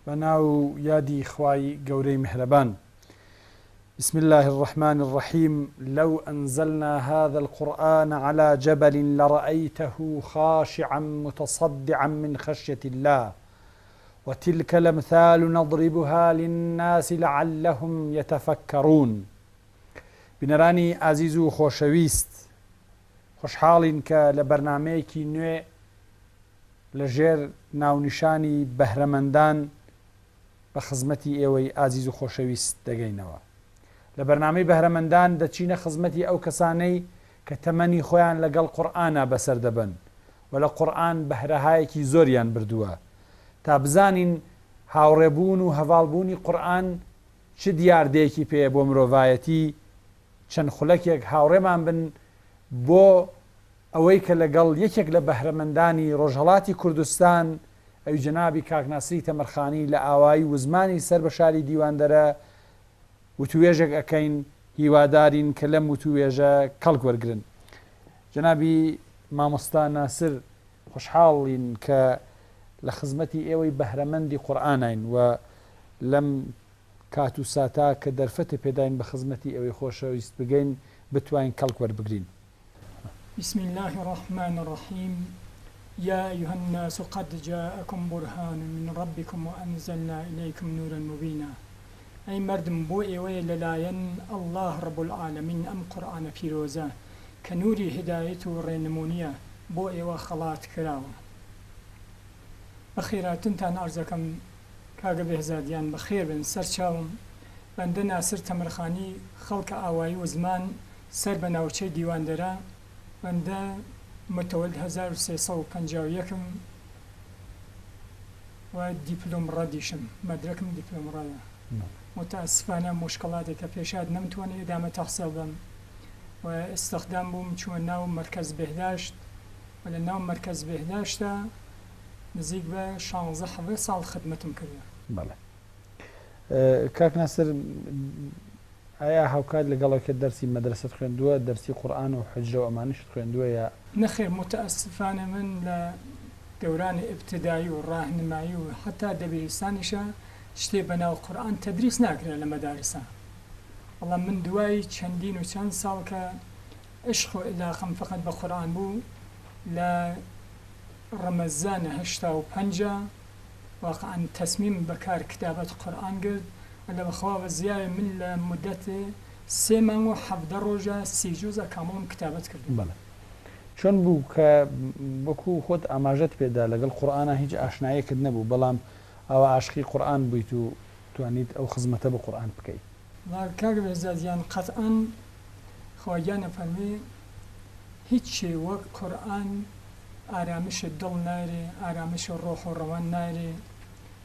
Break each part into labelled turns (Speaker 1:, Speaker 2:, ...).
Speaker 1: بناو يادي خواي قوري مهربان. بسم الله الرحمن الرحيم. لو أنزلنا هذا القرآن على جبل لرأيته خاشعا متصدعا من خشية الله وتلك الأمثال نضربها للناس لعلهم يتفكرون. بنراني عزيزو خوشويست خوشحالين كالبرنامجي نوع لجير ناونشاني بهرمندان بخزمتي ايوي عزيزو خوشويست دقينوا لبرنامج بهرمندان دچينه خزمتي او كساني كتمني خويان لقل قرآن بسر دبن ولا قرآن بهرهايكي زوريان بردوا تابزانين هاوربون و هفالبوني قرآن چه ديار ديكي پي بو مروفايتي چن خلقيك هاورمان بن بو اويك لقل يكيك لبهرمنداني رجهلاتي كردستان او جنابي كاك ناصري تمرخاني لآواي وزماني سر بشاري ديوان دره وتويجك اكين هيوادارين كلم وتويجا كالك ورقرن. جنابي مامستا ناصر خوشحالين ك لخزمتي ايوي بهرمندي قرآنين ولم كاتو ساتا كدرفتي بيداين بخزمتي ايوي خوشويست بقين بتوين كالك ورقرن.
Speaker 2: بسم الله الرحمن الرحيم. يا أيها الناس قد جاءكم برهان من ربكم وأنزلنا إليكم نورا مبينا. أي مردم بو إيوي للاين الله رب العالمين أم قرآن في روزا كنوري هدايته رينمونية بو إيوه خلات كراوة بخيرات تنتان أرزكم كاقب إهزاديان بخير بن سرشاوم بندنا سر تمرخاني خلق آواي وزمان سر بناوچه ديوان درا بنده متولد 1351 و ديبلوم راديشم مدركم ديبلوم رادا متاسفانه مشكلاتي كبيشاد نمتواني ادامه تحصيل بم واستخدام بوم چون ناو مركز بهداشت ولا ناو مركز بهداشت نزيق به 16 سال خدمتم كردم.
Speaker 1: بله. كاك ناصر ايا هاوكاد لقالك درسي مدرسة خويندوه درسي قرآن وحجة وامانش خويندوه يا
Speaker 2: نخير متاسفانه من دوران ابتدائي وراهنمائي وحتى دبيرستانيشا شتي بنا القرآن تدريس ناكره لمدارسها. والله من دواي چندين وچند سال كاشخو علاقم فقط بقرآن بو لا رمزان 85 واقعا تصميم بكار كتابة قرآن قد ولا بخواب زيادة من مدة 3 مانگ و 17 روزه 30 جزء كامل كتابت كردم.
Speaker 1: بله. چون بو که بکو خود اماجت پیدا لقل قرآن هیچ آشنایی کد نبو بلام او عاشقی قرآن بيتو توانيت او خزمته بقرآن بكي.
Speaker 2: لا كاغب زاديان قطعا خواجان فرمي هیچ وقت قرآن آرامش الدل ناري آرامش الروح والروان ناري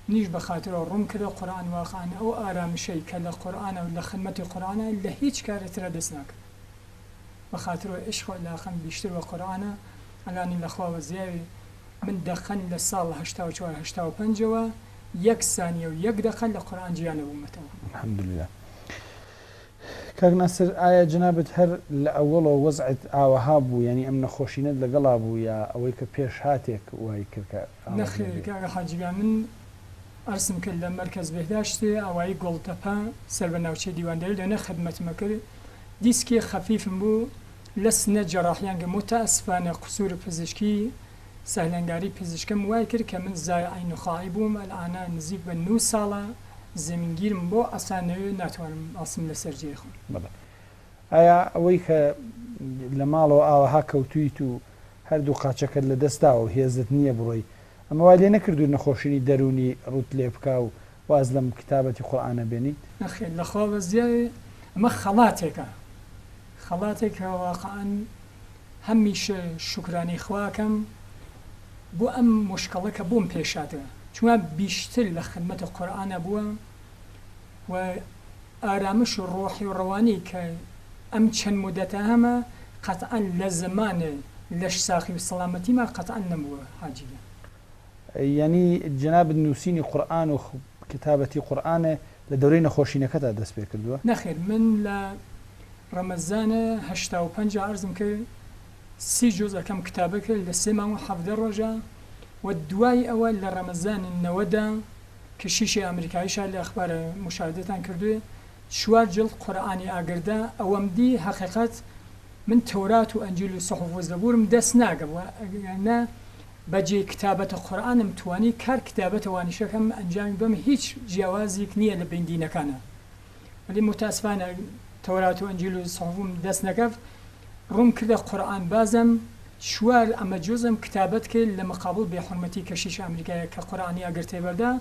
Speaker 2: نيش بخاطر روم كده قرآن واقعا او آرامشي كلا قرآن ولا خدمة قرآن الا هیچ كارت ردسناك بخاطر عشق الاخن بيشتر وقرآن الان الاخوة وزياري من دخل للصال 84 85 و 1 ثانية و 1 دقيقة لقرآن جيانا بومته.
Speaker 1: الحمد لله. كاك ناصر آية جنابت هر لأول وزعت آوهابو يعني أمن خوشيند لقلابو يا أويك بيش هاتيك وهي كركا
Speaker 2: نخير كاك حاجة من أرسم كل مركز بهداشتي أوي قلتبا سربناوشي ديوان داري لأن خدمة مكر ديسكي خفيف بو لسنا جراحيان متأسفانة قصور فيزيشكي سهلنگاری پزشکم وای کرد که من زایعی نخواهی بوم الان نزدیک به 9 ساله زمینگیرم با اصلا نتوانم اصلا لسرجی خون.
Speaker 1: بله. آیا اوی که لمالو آوها کوتویتو هر دو قاچه کرد لدستا و هیزت نیه بروی اما ولی نکردو نخوشینی درونی روت لیبکاو و ازلم کتابتی قرآن بینید؟
Speaker 2: نخیر لخواب زیاده اما خلاتك واقعا همیشه شکرانی خواکم بو ام مشكلة كبوم بيشاته شو بيشتل لخدمة القرآن أبوه وآرامش الروحي والرواني كأم شن مدتها قطعا لزمان لش ساخي بالسلامتي ما قطعا نموه حاجية.
Speaker 1: يعني جناب النوسيني قرآن وكتابة قرآن لدورين خوشينة كتا دس بيكردوه؟
Speaker 2: نخير من رمضان 85 عرضم كي 3 جزء كم كتابك لسه ما حفظ الرجاء والدواي أول لرمضان النودا کەشیشی ئەمریکاییشە لە ئەخبار مشاهدەتان کردوێ 4 جڵد قورئانی ئاگردا ئەوەم دی حەقیقەت من تەورات و ئەنجیل و سەحوف و زەبوورم دەست ناگەوە ئەگەرنە بەجێ کتابەتە قورئانم توانی کار کتابەتە وانیشەکەم ئەنجامی بەم هیچ جیاوازێک نییە لە بین دینەکانە ولی متاسفانە تەورات و ئەنجیل و سەحوفم دەست نەکەوت ڕوون کردە قورئان بازم 4 ئەمە جۆزم کتابەت کرد لە مقابل بێحورمەتی کەشیش ئەمریکایە کە قورئانی ئەگەر تێبەردا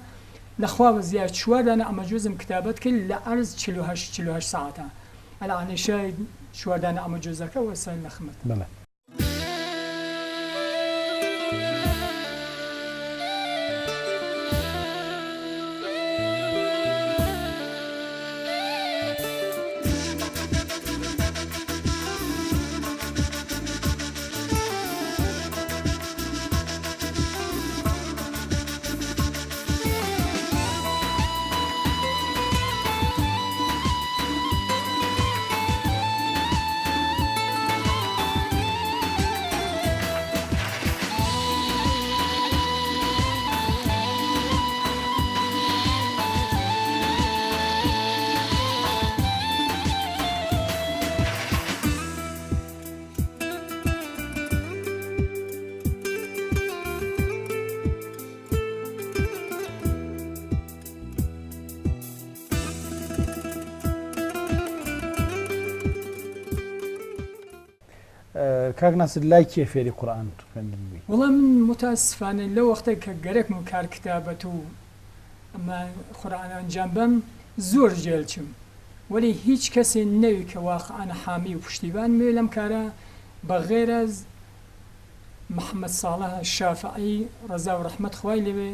Speaker 2: لەخوا بەزیاد 4 دانە ئەمە جۆزم کتابەت کرد لە عەرز 48 ساعتە ئەلانیشای 4 دانە ئەمە جۆزەکە وەسایل لە خمت
Speaker 1: کاک ناسر لای کێ فێری قورئان خوێندن بووی؟
Speaker 2: وەڵام من متاسفانە لە وەختێک کە گەرەکم و کار کتابەت و ئەمە قورئان ئەنجام بەم زۆر جێلچم وەلی هیچ کەسێ نەوی کە واقعان حامی و پشتیوان مێ لەم کارە بەغێر از محەممەد ساڵح شافعی ڕەزا و ڕەحمەت خوای لێوێ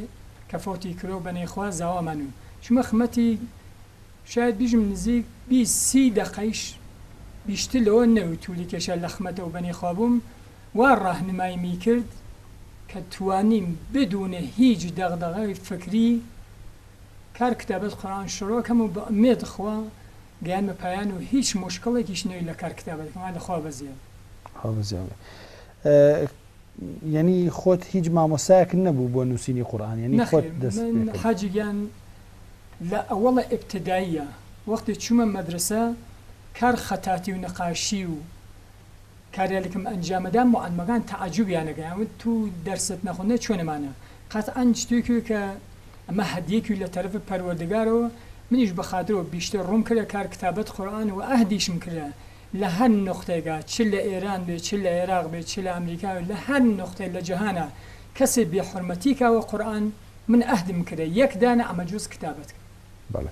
Speaker 2: کە فەوتی کرۆ بەنێخوا زاوامان و چمە خمەتی شاید بیژم نزیک 20 دقەیش بیشتر لەوە نەوت تولی کێشە لە خمەتە و بەنێخوا بووم وا ڕاهنماییمی کرد کە توانیم بدونە هیچ دەغدەغەی فکری کار کتابەت قورئان شڕۆکەم و بە ئومێد خوا گیان بە پایان و هیچ مشکڵێکیش نەوی لە کار کتابەتەکەمان لەخوا بەزیاد
Speaker 1: یعنی خۆت هیچ مامۆسایەک نەبوو بۆ نووسینی قورئان یعنی خۆت دەست
Speaker 2: حاجی گیان لە ئەوەڵە ئیبتیداییە وەختی چوومە مەدرسە کار خەتاتی و نەقاشی و کارێکم ئەنجامەدا معەلمەکان تەعەجوبیانەگەیان تو دەرست نەخۆنێ چۆنەمانە قەتعەن شتێکی کە ئەمە هەدیەکی لە تەرەفی پەروەردگارەوە منیش بەخاترەوە بیشتر ڕوون کردە کار کتابەت قورئان و ئەهدیشم کردە لە هەر نقطەیەکە چ لە ئێران بێ چ لە عێراق بێ چ لە ئەمریکا لە هەر نقطەیە لە جەهانە کەسێ بێحورمەتی کاوە قورئان من ئەهدم کردە یەک دانە ئەمە جوز کتابەت کرد.
Speaker 1: بەڵێ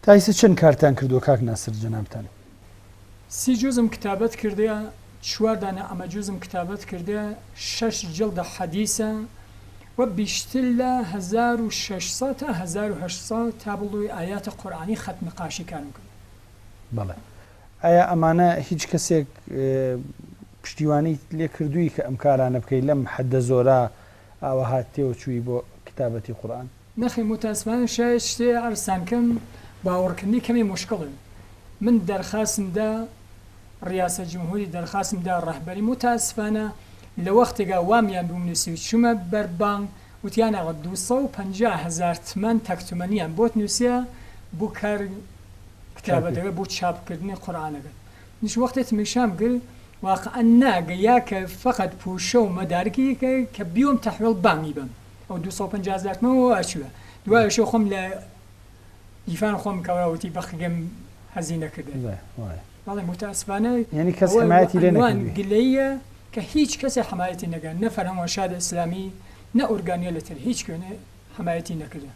Speaker 1: تایسە چەند کارتان کردووە کاک ناسر جەنابتان؟
Speaker 2: 30 جۆزم کتابەت کردەیە 4 دانە ئەمە جۆزم کتابەت کردەیە 6 جڵدە حەدیسە و بیشتر لە 1600 تا 1800 تابڵوی ئاياتە قورئانی خەت نەقاشی کارم کرد.
Speaker 1: بەڵێ ئایا ئەمانە هیچ کەسێک پشتیوانی لێ کردووی کە ئەم کارانە بکەی لەم حەدە زۆرە ئاوە هاتێەوە چووی بۆ کتابەتی قورئان؟
Speaker 2: نەخی متاسفانە شاید شتێ ئەرسانکەم باوەڕکردنی کەمی مشکڵن من دەرخاستمدا ڕیاسە جمهوری دەرخاستمدا ڕەهبەری متاسفانە لە وەختێکا وامیان بووم نووسی و چوومە بەربانگ وتیانەوە 250,000 تمەن تەکتومەنیان بۆت نووسە بۆ کار کتابەتەکە بۆ چاپکردنی قورئانەکە نیش وەختێت میشام کرد واقعا ناگەیا کە فقط پوشە و مەدارکی کە بیۆم تەحویڵ بانگی بم ئەو 250,000 تمەنەوە ئەچووە دوایەشە خۆم لە دیفان خۆم کەوەوەتی بەخگەم هەزی نەکردێ بەڵێ متاسفانە
Speaker 1: یعنی کەس حمایەتی لێ نەکردووی
Speaker 2: گلەیە کە هیچ کەسێ حمایەتی نەکرد نە فەرهەنگۆشاد ئیسلامی نە ئۆرگانیە لەتر هیچ کوێنێ حمایەتی نەکردە.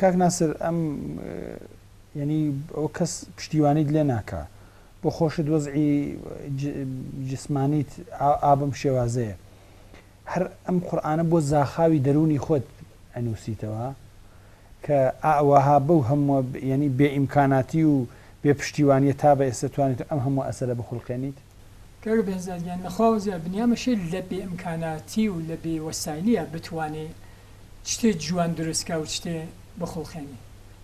Speaker 1: کاک ناسر ئەم یعنی ئەو کەس پشتیوانیت لێ ناکە بۆ خۆشت وەزعی جسمانیت ئابم شێوازەیە هەر ئەم قورئانە بۆ زاخاوی دەرونی خۆت ئەنووسیتەوە کە ئاوەها بەو هەموو ینی بێ ئیمکاناتی و بێ پشتیوانیە تا بە ئێستا توانیت ئەم هەموو ئەسەرە بخڵقێنیت؟
Speaker 2: کار بێزادیان نەخواوە زیاد بنیامەشێت لە بێ ئیمکاناتی و لە بێ وەسایلیە بتوانێت شتێ جوان دروستکە و شتێ بخڵقێنی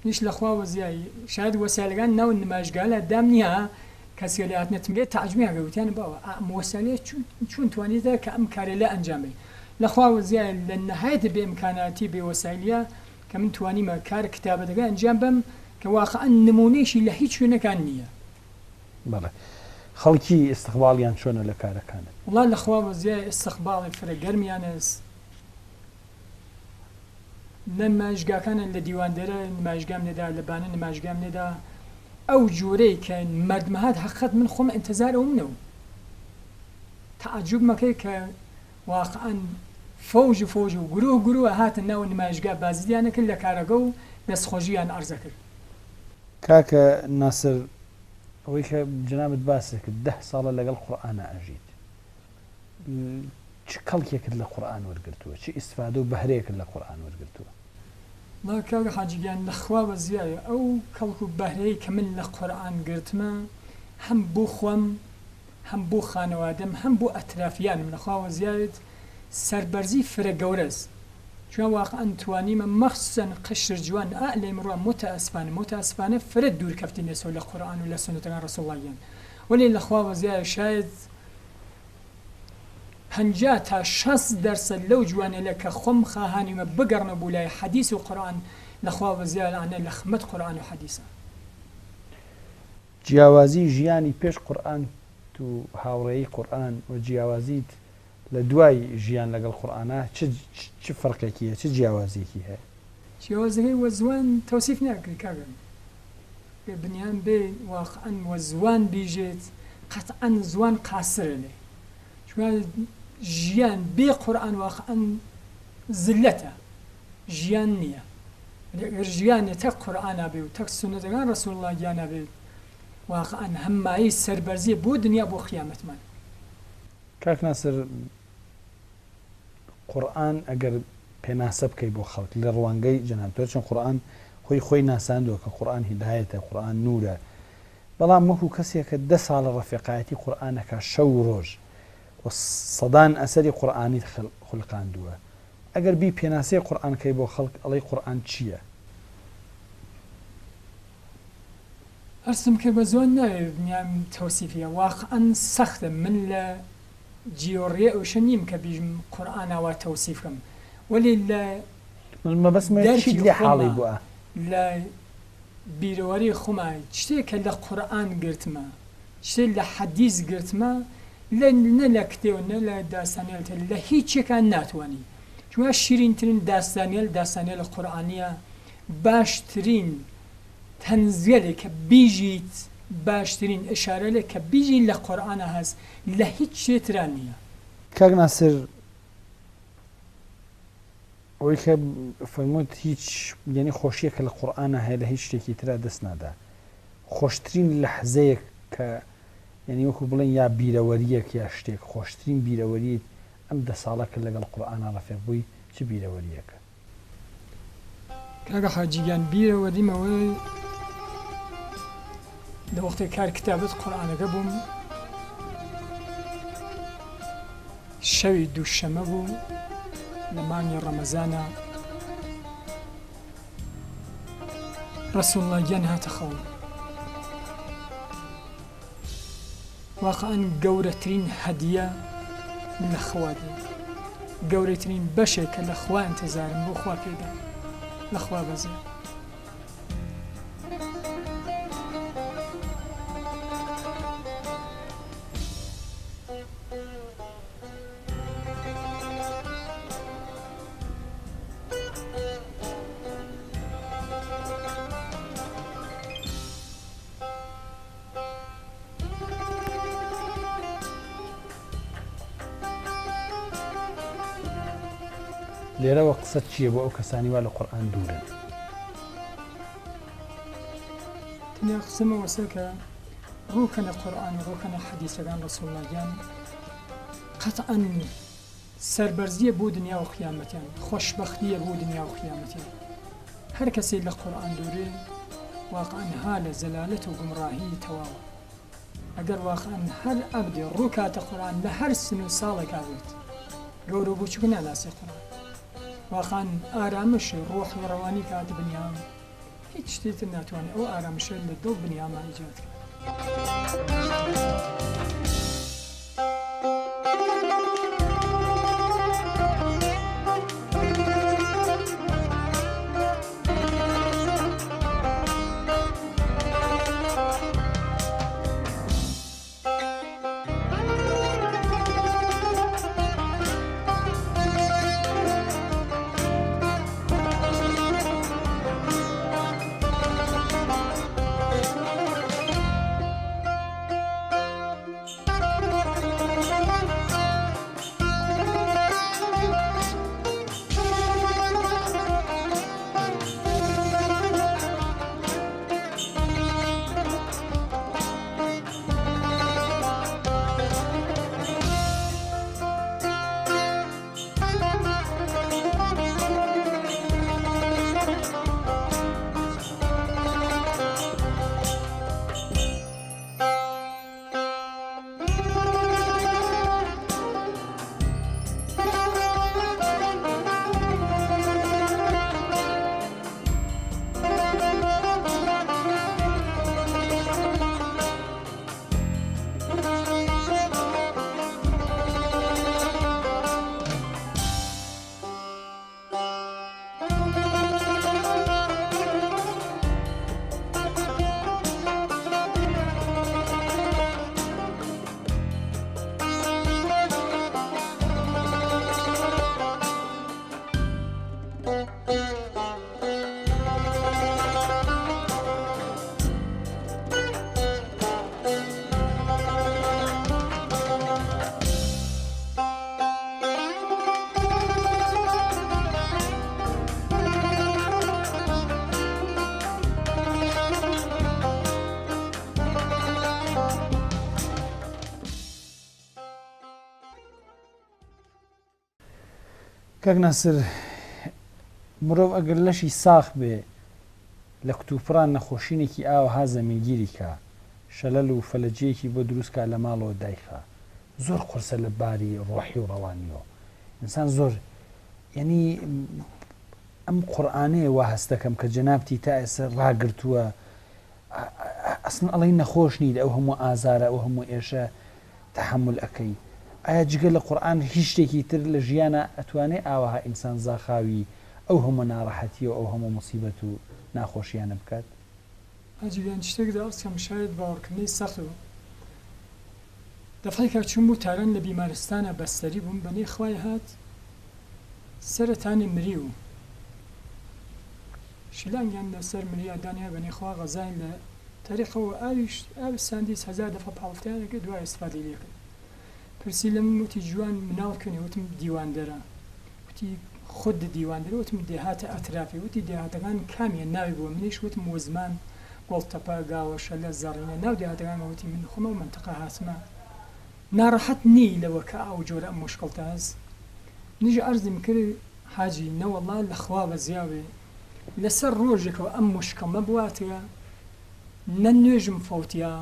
Speaker 2: نیش لەخواوە زیایی شاید وەسایلەکان ناو نمایشگالە دام نییە کەسێک لە هاتنێتم لێ تەعجبیان گەوتیان باوە ئەم وەسایلە چۆن توانیتە کە ئەم کارە لە ئەنجامێ لەخوا زیای لە نەهایەت بێئیمکاناتی بێوەسایلیە کە من توانیمە کار کتابەتەکە ئەنجام بەم کە واقعەن نمونەیەشی لە هیچ شوێنەکان نییە.
Speaker 1: بەڵێ خەڵکی ئستیقباڵیان چۆنە لە کارەکانت؟
Speaker 2: وڵا لەخوا زیای ئستیقباڵی فرە گەرمیانە نمایشگاکانە لە دیواندەرە نمایشگام نێدا لەبانە نمایشگام نێدا ئەو جۆرەی کە مردمەهات حقیقەت من خۆم ئینتزار ئەو منەوە تعجب مەکەی کە واقعەن فەوج و گروه هاتن ناو نمایشگا بازییانە کرد لە کارەگە و دەستخۆشییان عەرزە کرد.
Speaker 1: کاکە ناسر ئەوەی کە جنابت باس کرد 10 ساڵە لەگەڵ قورئانە ئەژیت، چ کەڵکێکت لە قورئان وەرگرتووە؟ چ ئیسفادە و بەهرەیەکت لە قورئان وەرگرتووە؟
Speaker 2: وڵا کاکە حاجیگیان لەخوا بەزیایە ئەو کەڵک و بەهرەیە کە من لە قورئان گرتمە هەم بۆ خۆم هەم بۆ خانەوادەم هەم بۆ ئەترافیانم لەخوا وەزیایت سەربەرزی فرە گەورەز چون واقعا توانیمە مەخسوسەن قشر جوان لە ئێمڕۆ متەئەسفانە فرە دوورکەفتینێسەوە لە قورئان و لە سونەتەکان ڕەسوڵڵاهیان وەلی لەخوا وەزیایە شاید 50 تا 60% لەو جوانە کە خۆم خاهانیمە بگەڕنە بۆ لای حەدیث و قورئان لەخوا وەزیایە لە خمەت قورئان و حەدیثە.
Speaker 1: جیاوازی ژیانی پێش قورئان و هاوڕێی قورئان و جیاوازیت لە دوای ژیان لەگەڵ قورئانە چ فەرقێکیە؟ چ جیاوازیەکی هەیە؟
Speaker 2: جیاوازەکەی وە زوان تەوسیف ناکرێت کاگەم پێ بنیان بێ واقعەن وە زوان بیژێت قەتعەن زوان قاسرە لێ چون ژیان بێ قورئان واقعەن زلەتە ژیان نییە. ئەگەر ژیانێ تەک قورئانە بێ و تەک سونەتەکان ڕەسوڵڵاهیانە بێت واقعەن هەمایی سەربەرزیە بۆ دنیا بۆ قیامەتمان.
Speaker 1: کاک ناسر قورئان ئەگەر پێناسە بکەی بۆ خەڵک لە ڕوانگەی جەنابتۆ چۆن قورئان خۆی ناساندووە کە قورئان هیدایەتە قورئان نورە بەڵام وەکو کەسێک کە 10 ساڵە ڕەفیقایەتی قورئانەکە شەو ڕۆژ و سەدان ئەسەری قورئانی خوڵقاندووە ئەگەر بی پێناسەی قورئانکەی بۆ خەڵک ئەڵێی قورئان چییە؟
Speaker 2: هەرسم کە بە زۆن ناوێت بنیام تەوسیفیە واقعەن سەختە من لە جیۆڕێ ئەوشە نیم کە بیژم قورئانەوە تەوسیفکەم وەلی لە
Speaker 1: مەبەسمەچیت لێ حاڵی بووە
Speaker 2: لە بیرەوەری خۆمای شتێکە لە قورئان گرتمە شتێک لە حەدیث گرتمە نە لە کتێوە نە لە داستانیێلتە لە هیچێکان ناتوانی چونکە شیرینترین داستانیێل قورئانیە باشترین تەنزیەلێک کە بیژیت باشترین ئشارەلێک کە بیژی لە قورئانە هەست لە هیچ شتێترا نییە.
Speaker 1: کاک ناسر ئەوەی کە فەرمووت هیچ یعنی خۆشیەکە لە قورئانە هەیە لە هیچ شتێکی ترا دەست نادا خۆشترین لەحزەیەک کە یعنی وەکو بڵێن یا بیرەوەریەک یا شتێک خۆشترین بیرەوەریت ئەم 10 ساڵە کە لەگەڵ قورئانە ڕەفیق بووی چ بیرەوەریەکە؟
Speaker 2: کاکە حاجیگیان بیرەوەریمەوەی لە وەختێ کار کتابەت قورئانەکە بووم شەوی دووشەمە بوو لە مانگی ڕەمەزانە ڕەسوڵڵاهیان هاتە خەون واقعەن گەورەترین هەدیە من لە خوا دێ گەورەترین بەشێک کە لە خوا ئینتزارم بۆ خوا پێدا لە خوا بەزێ
Speaker 1: لێرەوە قسە چییە بۆ ئەو کەسانی وا لە قورئان دوورن؟
Speaker 2: تەنیا قسەمە وەسە کە ڕووکەنە قورئان و ڕووکەنە حەدیثەکان ڕەسوڵڵاهیان قەتعەن سەربەرزیە بۆ دنیا و قیامەتیان خۆشبەختیە بۆ دنیا و قیامەتیان هەر کەسێک لە قورئان دوورێ واقعەن ها لە زەلالەت و گومڕاهی تەواوە ئەگەر واقعەن هەر عەبدێ ڕووکاتە قورئان لە هەر سن و ساڵێکا بێت گەورە و بچووک ناناسی قورئان واقعاً ئارامشی ڕۆح و ڕەوانی کاتە بنیام هیچ شتێتر ناتوانێت ئەو ئارامشە لە دڵ بنیامان ئیجاد کرد.
Speaker 1: کەک نەسر مرۆڤ ئەگەر لەشی ساخ بێ لە کتوپڕان نەخۆشینێکی ئاوەها زەمینگیری کە شەلەل و فەلەجەیەکی بۆ دروستکە لە ماڵەوە دایخە زۆر قورسە لە باری ڕۆحی و ڕەوانیەوە ئینسان زۆر یعنی ئەم قورئانەیە وا هەستەکەم کە جەنابتی تا ئێستا ڕاگرتووە ئەسڵ ئەڵێ نەخۆش نیت ئەو هەموو ئازارە ئەو هەموو ئێشە تەحمل ئەەکەی ئایا جگە لە قورئان هیچ شتێکی تر لە ژیانە ئەتوانێت ئاوەها ئینسان زاخاوی ئەو هەموو ناڕەحەتی و ئەو هەموو مصیبەت و ناخۆشیانە بکات
Speaker 2: ئەجیان شتێکدا ئەسکەم شاید باوەڕکردنی سەخت و دەفعی کە چوون بوو تاران لە بیمارستانە بەستەری بووم بەنێ خوای هات سەرەتانی مری و شلانگیان لەسەر مریادانیا بەنێ خوا غەزاین لە تاریخەوە ئاوی ساندیس هەزار دەفە پاڵفتیانەکە دوای ئەستفادەی لێ کرد پرسی لە من وتی جوان مناڵکەنی وتم دیواندەرە وتی خود دیواندەرە وتم دێهاتە ئەترافی وتی دێهاتەکان کامیان ناوی بووە منیش وتم وزمان گۆڵتەپە گاوەشە لە زەڕینە ناو دێهاتەکان وتی من خۆمە و منتەقە هاتمە ناڕەحەت نی لەوە کە ئەو جۆرە ئەم مشکڵتە هەست نیژ ئەرزم کرد حاجی نەوەڵا لە خوا بەزیاوێ لەسەر ڕۆژێکەوە ئەم مشکڵمە بواتەیە نە نوێژم فەوتیا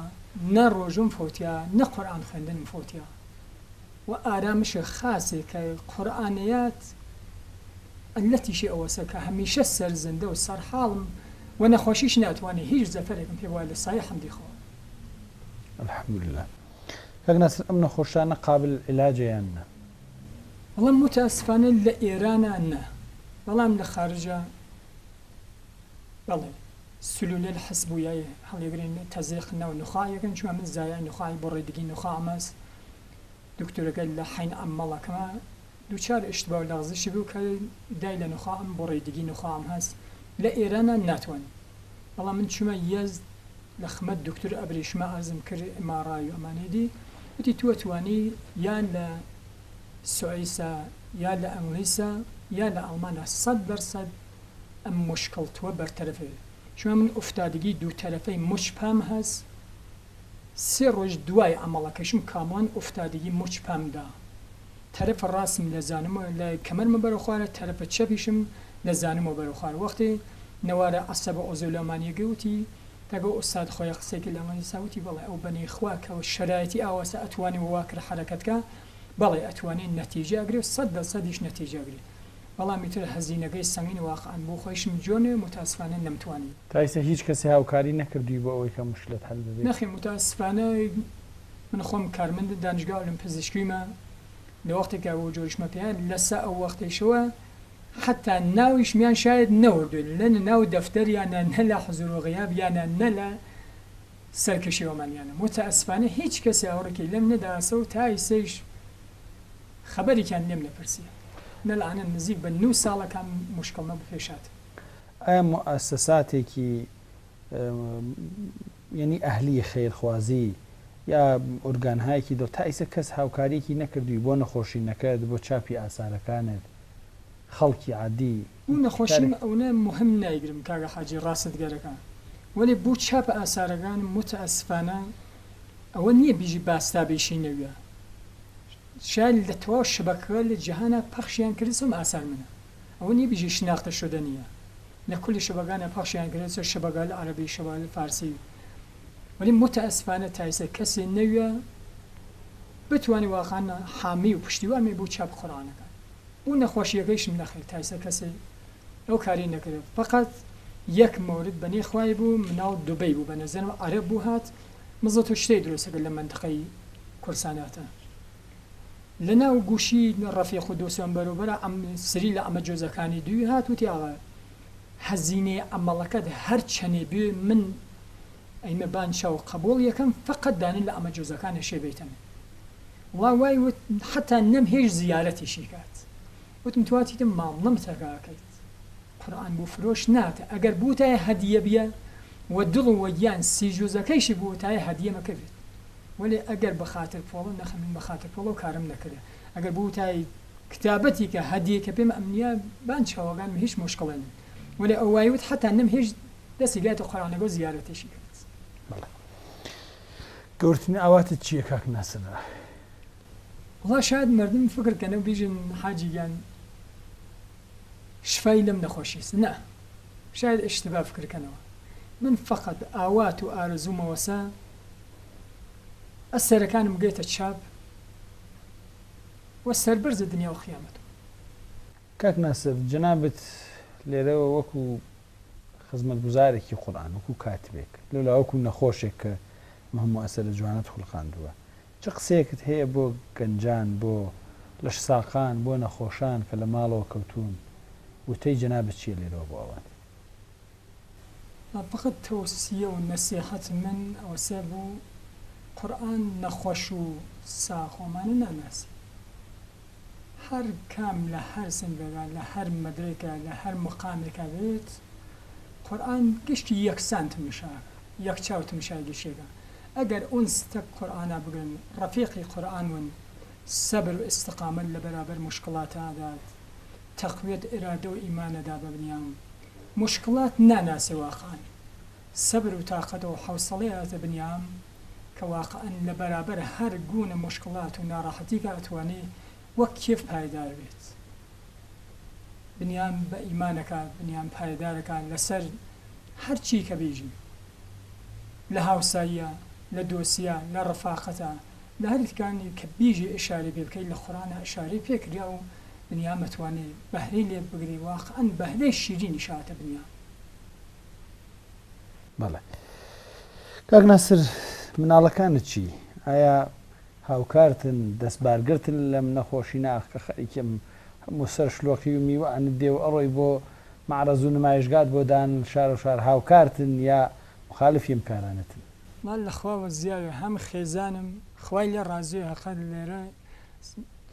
Speaker 2: نە ڕۆژم فەوتیا نە قورئان خوێندنم فەوتیا و ئارامشە خاسێ کە قورئانەیات ئەلەتیشی ئەوەسە کە هەمیشە سەرزەندە و سەرحاڵم و نەخۆشیش ناتوانێت هیچ زەفەرێکم پێ وایە لە سایە حەمدی خۆ
Speaker 1: الحەمدولله کەک نەسر ئەم نەخۆشانە قابل عیلاجەیان نە
Speaker 2: بەڵام متاسفانە لە ئێرانە نە بەڵام لە خارجە بەڵێ سلولە الحەس بوویایە هەڵێگرین تەزیق ناو نخایەکەن چوە من زایای نخای بۆ ڕێدگی نخا ئەمەس دکتۆرەکە لە حین ئەم مەڵەکەمە دووچار ئشتبا و لەغزشی بوو کە دای لە نخا ئەم بۆ ڕێدگی نخا ئەم هەست لە ئێرانە ناتوانین بەڵام من چوومە یەزد لە خمەت دکتۆر ئەبریشمە ئازم کرد ئەمارای و ئەمانێدی وتی توە توانی یان لە سوئیسا یا لە ئەنگلیسا یا لە ئەڵمانە 100% ئەم مشکڵتوە بەرتەرەفێ چون من ئوفتادگی دوو تەرەفەی مچ پام هەست سێ ڕۆژ دوای ئەمەڵەکەشم کاموان ئوفتادگی مچ پامدا تەرەفە ڕاستم لە زانمەوە لە کەمەرمە بەرە خوارە تەرەفە چەپیشم لە زانمەوە بەرە خوار وەختی نەوارە ئەسەبە ئۆزۆلۆمانیە گەوتی تاگە ئوستاد خۆی قسێکی لەمەنی ساوتی بەڵێ ئەو بەنێ خوا کەەوە شرایەتی ئاوەسە ئەتوانی وواکر حرەکەتکە بەڵێ ئەتوانین نەتیجەگرێت 100% نەتیجەگری بەڵامی تر هەزینەکەی سەمین واقعان بۆ خۆشم جۆنێ متاسفانە نەمتوانی
Speaker 1: تایسە هیچ کەسی هاوکاری نەکردووی بۆ ئەوەی کە مشکلت هەل ببێت
Speaker 2: نەخێ متاسفانە من خۆم کارمەند دانشگا ئۆلم پزیشکیمە لە وەختێکە بۆ جۆریشمە پێیان لەسا ئەو وەختێشەوە حتا ناویشمیان شاید نەوەردوێت لەنە ناو دەفتەریانە نە لە حزور و غیاب یانە نە لە سەرکەشیەوەمانیانە متاسفانە هیچ کەسی هاوڕێکی لەم نەداسە و تایسەیش خەبەرێکیان لێم نەپرسیە نەلانە نزیک بە 9 ساڵەکان مشکڵمە بپێشات
Speaker 1: ئایا مؤسساتێکی یعنی ئەهلی خێرخوازی یا ئۆرگانهایەکی دۆ تایسە کەس هاوکاریەکی نەکردووی بۆ نەخۆشی نەکرد بۆ چاپی ئاسارەکانت خەڵکی عادی
Speaker 2: و نەخۆشیم ئەوە مهم نایگرم کاگە حاجی ڕاستگەرەکان وەێ بۆ چاپە ئاسارەکان متاسفانە ئەوە نییە بیژی باستابێشی نەویە شاید لە تەواو شبەکە لە جیهانە پەخشیان کردسم ئاسان منە ئەوە نییە بیژی شناختە شدە نییە لە کولی شبەکانە پەخشیان کرێت شبەگە لە عەرەبی شەوە لە فارسی ولی متاسفانە تایسە کەسێ نەویە بتوانانی واقعا حامی و پشتیوانی بۆ چاپ قورئانەکان بۆ نەخۆشیەکەیشم نەخێت تایسە کەسێ ئەو کاری نەکرێت فقط یەک مورد بەنێ خوای بوو مناڵ دوبەی بوو بە نەزەرم عەرەب بوو هات مزڵ و شتەی دروستەکە لە منتقەی کورساناتە لەناو گوشی ڕەفیق و دۆسیان بەروبەرە ئەم سری لە ئەمە جۆزەکانی دوی هات وتی ئاغا هەزینەی ئەمەڵەکەت هەر چەنێ بێ من ئەیمە بانشا و قبول یەکەم فقط دانین لە ئەمە جۆزەکانە شێبێتەمە وای حتا نەم هێش زیارەتیشی کات وتم تواتیتم ماڵ نەمتەکەکەیت قورئان بۆ فرۆش ناتە ئەگەر بوتایە هەدیە بیە و دڵ و وەگیان سی جۆزەکەیشی بوتایە هەدیە مەکەوێت ولی ئەگەر بە خاتر پۆڵە نەخەمین بە خاتر پۆڵە و کارم نەکرێت ئەگەر بوتای کتابەتی کە هەدیەکە پێم ئەمنیە بان چاوەگان هیچ مشکڵێن ولی ئەو وایوت حتا نەم هێش دەستی لاتە قورئانەکە زیارەتیشی کرد
Speaker 1: گەورترین ئاواتت چییە کاک ناسر؟
Speaker 2: والله شاید مردم فکر کەنە بیژن حاجیان شفای لەم نەخۆشیست نە شاید اشتباه فکرکەنەوە من فقط ئاوات و ئارزوومەوەسە ئەسەرەکانم بگەیتە چاپ وە سەربەرزە دنیا و خیامەت
Speaker 1: کاک ناسر جنابت لێرەوە وەکو خزمەت گوزارێکی قورئان وەکو کاتبێک لەلا وەکو نەخۆشێک کە هەموو ئەسەرە جوانت خوڵقاندووە چ قسەیەکت هەیە بۆ گەنجان بۆ لەش ساقان بۆ نەخۆشان کە لە ماڵەوە کەوتون وتەی جنابەت چیە لێرەوە بۆ ئەوان
Speaker 2: فقط تەوسیە و نەسیحەت من ئەوەسێ بوو قورئان نەخۆش و ساخۆمانە ناناسی هەر کام لە هەر سندێکا لە هەر مەدرێکە لە هەر مقامێکە بێت قورئان گشتی یەکسان تمشا یەک چاو تمشای گشتێکە ئەگەر ئەون ستە قورئانە بگرن ڕەفیقی قورئان ون سەبر و ئیستقامەت لە بەرابەر مشکڵاتەدات تەقویەت ئێرادە و ئیمانەدا ببنیان مشکلات ناناسێ واقعان سەبر و تاقەت و حوسڵەیە بنیام کە واقعان لە بەرابەر هەر گونە مشکلات و ناڕەحەتی کە ئەتوانی وەک کێف پایدار بێت بنیام بە ئیمانەکە بنیام پایدارەکە لەسەر هەرچی کە بێژی لە هاوساییە لە دۆسیە لە ڕەفاقەتە لە هەرکانی کە بیژی ئشاری پێ بکەیت لە قورئانە ئشاری پێکریا و بنیا مەتوانێت بەهرەی لێ بگری واقعان بەهرەی شیرینی شاتە بنیا
Speaker 1: بەڵێ کاک ناسر مناڵەکانت چی ئایا هاوکارتن دەستبارگرتن لەم نەخۆشی ناکە خەریکم هەموو سەر شلۆقی و میوانت دێ و ئەڕۆی بۆ معرەز و نمایشگات بۆ دان شار و شار هاوکارتن یا مخالفی ئەم کارانەتن
Speaker 2: مال لەخواوە زیاوێ هەم خێزانم خوای لێ ڕازوێ هەقەت لێرە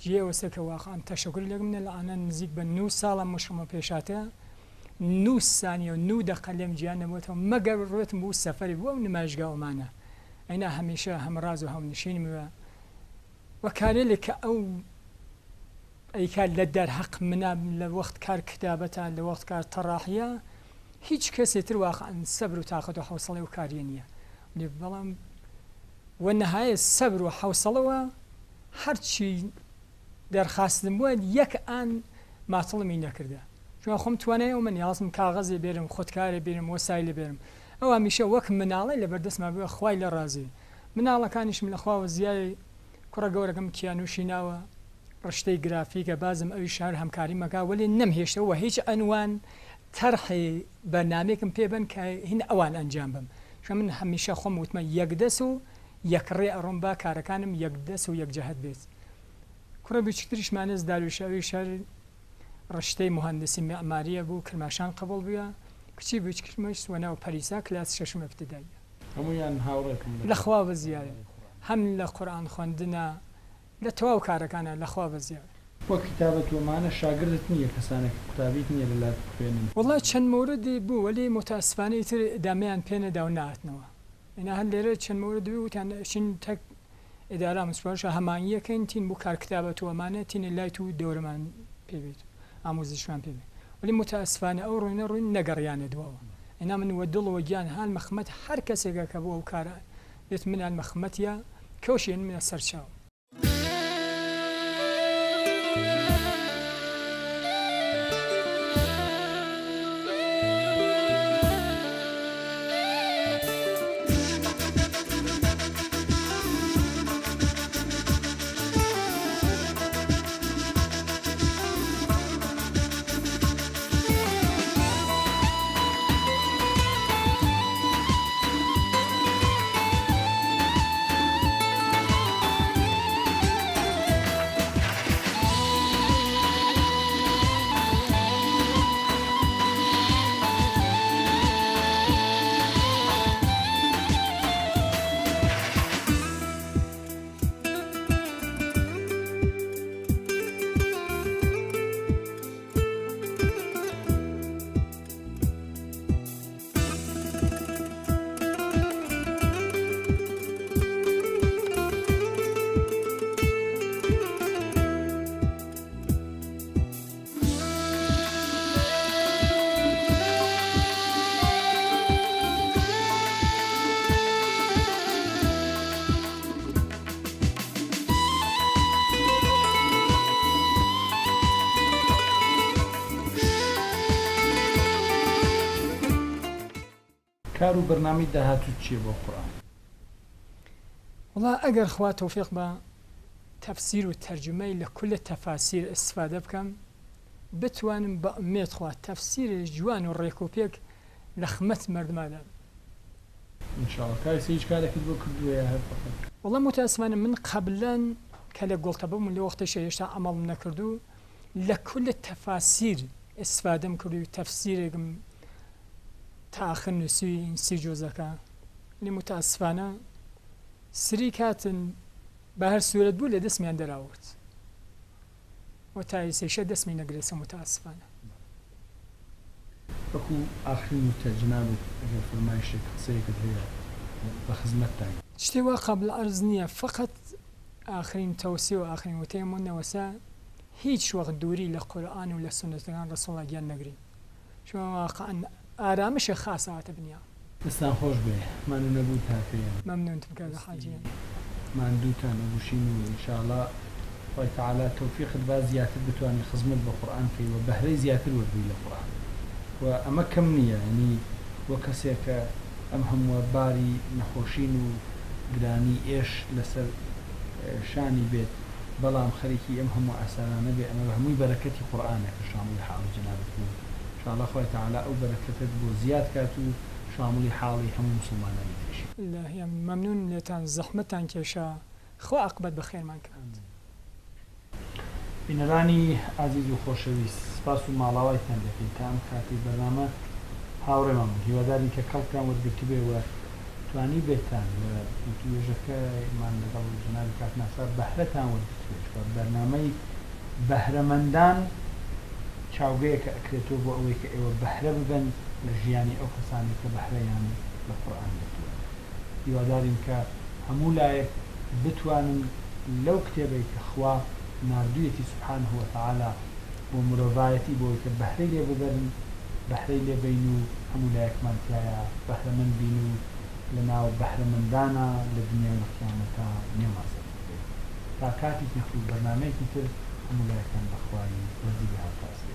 Speaker 2: جێوەسە کە واقعان تەشەکر لێگم لە ئانە نزیک بە 9 ساڵە مشمە پێشاتە 9 سانیە و 9 دەقە لێم گیان نەبووێتەوە مەگەر ڕێتم بوو سەفەری بووە و نمایشگاومانە ئەینا هەمیشە هەمڕاز و هەمنشینمەوە وە کارێلێک کە ئەو ئەیکات لە دەرحەق منە لە وەخت کار کتابەتە لە وەخت کار تەڕاحیە هیچ کەسێتر واقعان سەبر و تاقەت و حوسڵی و کاریە نییە بەڵام وە نەهایە سەبر و حوسڵەوە هەرچی دەرخواستم بووە یەک ئان ماتڵمی نەکردە چون خۆم توانەیە و من یاسم کاغەزێ بێرم خودکارێ بێرم وەسایلە بێرم ئەو هەمیشە وەک مناڵی لە بەردەستما بووە خوای لە ڕازی مناڵەکانیشم لەخواوە زیای کوڕە گەورەکەم کیانوشی ناوە ڕشتەی گرافیکە بازم ئەوی شار هەمکاری مەکا وەلی نەمهێشتەوە هیچ ئەنوان تەرحی بەرنامێکم پێبن کە هین ئەوان ئەنجام بم چون من هەمیشە خۆم وتمە یەکدەس و یەکڕێ ئەڕۆم با کارەکانم یەکدەس و یەکجەهەت بێت کوڕە بچکتریشمانە داروشاوی شار ڕشتەی مهندسی معماریە بوو کرماشان قبول بووە کچی بچکرمەش وەناو پەریسا کلاس شەشم ابتدایی
Speaker 1: هەمویان هاوڕێکم
Speaker 2: لەخوا بەزیایە هەم لە قورئان خوێندنە لە تەواو کارەکانە لەخوا بەزیایە
Speaker 1: وە کتابەت ومانە شاگردت نییە کەسانێک قوتابیت نییە لەلات خوێنن
Speaker 2: وڵای چەند مۆردی بوو وەلی متاسفانەی تر دامیان پێنەدا و نهاتنەوە ئینا هەر لێرە چەند مۆرد وتیان شین تەک ئیدارە مسپۆرشە هەمانیەکەین تین بوو کار کتابەت ومانە تینە لای تو دەورەمان پێبێت ئامۆزیشمان پێبێت ولی متاسفانە ئەو ڕووینە ڕووی نەگەڕیانە دووەوە ئینا من وە دڵەوە گیان هەال مەخمەت هەر کەسێکە کە بووە و کارە بێت منال مەخمەتیە کەوشێن منە سەرچاو
Speaker 1: کار و بەرنامەی داهاتوو چییە بۆ قورئان؟
Speaker 2: وڵا ئەگەر خوا تەوفیق بە تەفسیر و تەرجمەی لە کولە تەفاسیر ئیستفادە بکەم بتوانم بە ئومێد خوا تەفسیرێک جوان و ڕێکوپێک لە خمەت مەردمادا
Speaker 1: ئینشاڵڵا کاری هیچ کارێکی بۆ کردووە هەر فەقەت
Speaker 2: وڵام متاسفانە من قبلەن کە لە گۆڵتە بووم لە وەختەشە هێشتا ئەمەڵم نەکردو لە کولە تەفاسیر ئیستفادەم کردو و تەفسیرێکم تاخر نووسوی سی جۆزەکە لێ متاسفانە سری کاتن بە هەر سوورەت بوو لە دەستمیان دەراوت و تای سێشە دەستمی نەگرێسە متاسفانە
Speaker 1: وەکو ئاخرین وتە جنابێت ئەگەر فەرمایشێک قسەیەکت هەیە بە خزمەتتان
Speaker 2: شتێ وا قبل عەرز نییە فقط ئاخرین تەوسیە و ئاخرین وتەیەمونەوەسە هیچ وەخت دووری لە قورئان و لە سونەتەکان ڕەسوڵا گیان نەگرین چۆن واقعەن ئارامشە خاص هاتە بنیا
Speaker 1: دەستان خۆش بێ مانو نەبوو تاکەیان
Speaker 2: مەمنونتم کە حاجیان
Speaker 1: ماندووتان نەبووشین و ئینشاءڵڵا خوای تەعالا تەوفیقت با زیاتر بتوانانی خزمەت بە قورئان بکەی و بەهرەی زیاتر وەربووی لە قورئان و ئەمە کەم نییە ینی وە کەسێک کە ئەم هەمووە باری نەخۆشین و گرانی ئێش لەسەر شانی بێت بەڵام خەریکی ئەم هەموو ئاسانانە بێ ئەمە هەمووی بەرەکەتی قورئانە کە شامڵی حاڵی جەنابەت بوو ئینشاءڵڵا خوای تەعالا ئەو بەرەکەتت بۆ زیاد کات و شامڵی حاڵی هەموو مسلمانانی دێشی
Speaker 2: مەمنون لێتان زەحمەتان کێشا خوا عاقبەت بە خێرمان کات
Speaker 1: بینەرانی ئازیز و خۆشەویست سپاس و ماڵاوایتان دەکەین تا ئەم کاتی بەرنامە هاوڕێمان بوو هیوادارین کە کەڵکتان وەرگرتبێ و توانی بێتان لە توێژەکەمان لەگەڵ جەنابی کاک ناسار بەهرەتان وەرگرتبێت بەرنامەی بەهرەمەندان چاوگەیەکە ئەکرێتەوە بۆ ئەوەی کە ئێوە بەهرە ببن لە ژیانی ئەو کەسانی کە بەهرەیان لە قورئان دەتوە هیوادارین کە هەموو لایەک بتوانن لەو کتێبەی کە خوا ناردوویەتی سبحانه وتعالى بۆ مرۆڤایەتی بۆی کە بەهرەی لێ ببەرن بەهرەی لێبین و هەموو لایەکمان تایە بەهرەمەند بین و لە ناو بەهرەمەندانە لە دنیا و لە قیامەتە نێوازە تا کاتی نەخوی بەرنامەیەکی تر هەموو لایەکان بەخوای وەردی بە هاوتاسێ